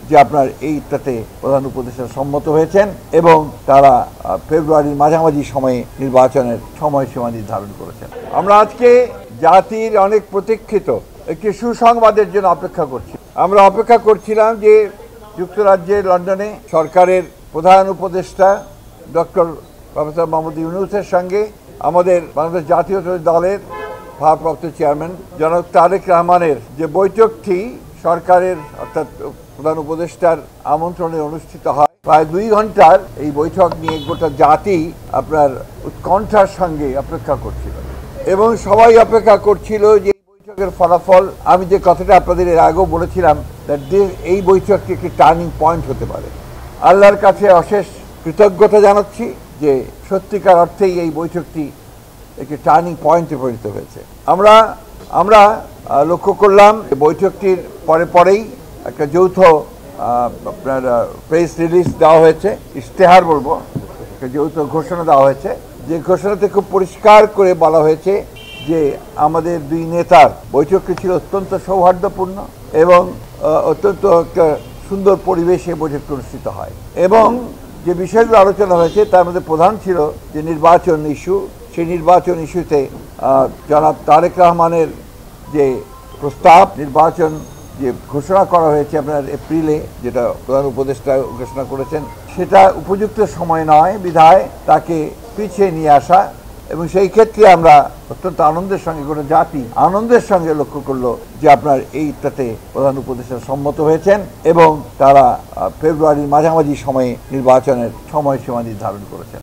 যে আপনার এইটাতে প্রধান উপদেষ্টা সম্মত হয়েছেন এবং তারা ফেব্রুয়ারির মাঝামাঝি সময়ে নির্বাচনের সময়সীমা নির্ধারণ করেছেন। আমরা আজকে জাতির অনেক প্রতীক্ষিত একটি সুসংবাদের জন্য অপেক্ষা করছি। আমরা অপেক্ষা করছিলাম যে যুক্তরাজ্যের লন্ডনে সরকারের প্রধান উপদেষ্টা ডক্টর প্রফেসর মোহাম্মদ ইউনূসের সঙ্গে আমাদের বাংলাদেশ জাতীয়তাবাদী দলের ভারপ্রাপ্ত চেয়ারম্যান জনাব তারেক রহমানের যে বৈঠকটি সরকারের অর্থাৎ প্রধান উপদেষ্টার আমন্ত্রণে অনুষ্ঠিত হয়, প্রায় 2 ঘন্টার এই বৈঠক নিয়ে গোটা জাতি আপনার উৎকণ্ঠার সঙ্গে অপেক্ষা করছিল এবং সবাই অপেক্ষা করছিল যে এই বৈঠকের ফলাফল। আমি যে কথাটা আপনাদের এর আগেও বলেছিলাম, এই বৈঠকটি একটি টার্নিং পয়েন্ট হতে পারে। আল্লাহর কাছে অশেষ কৃতজ্ঞতা জানাচ্ছি যে সত্যিকার অর্থেই এই বৈঠকটি একটি টার্নিং পয়েন্টে পরিণত হয়েছে। আমরা লক্ষ্য করলাম বৈঠকটির পরেই একটা যৌথ আপনার প্রেস রিলিজ দেওয়া হয়েছে, ইশতেহার বলবো, একটা যৌথ ঘোষণা দেওয়া হয়েছে, যে ঘোষণাতে খুব পরিষ্কার করে বলা হয়েছে যে আমাদের 2 নেতার বৈঠকটি ছিল অত্যন্ত সৌহার্দ্যপূর্ণ এবং অত্যন্ত একটা সুন্দর পরিবেশে বৈঠকটি অনুষ্ঠিত হয় এবং যে বিষয়গুলো আলোচনা হয়েছে তার মধ্যে প্রধান ছিল যে নির্বাচন ইস্যু। সেই নির্বাচন ইস্যুতে জনাব তারেক রহমানের যে প্রস্তাব, নির্বাচন যে ঘোষণা করা হয়েছে আপনার এপ্রিলে, যেটা প্রধান উপদেষ্টা ঘোষণা করেছেন, সেটা উপযুক্ত সময় নয় বিধায় তাকে পিছিয়ে নিয়ে আসা। এবং সেই ক্ষেত্রে আমরা অত্যন্ত আনন্দের সঙ্গে, গোটা জাতি আনন্দের সঙ্গে লক্ষ্য করলো যে আপনার এইটাতে প্রধান উপদেষ্টা সম্মত হয়েছেন এবং তারা ফেব্রুয়ারির মাঝামাঝি সময়ে নির্বাচনের সময়সীমা নির্ধারণ করেছেন।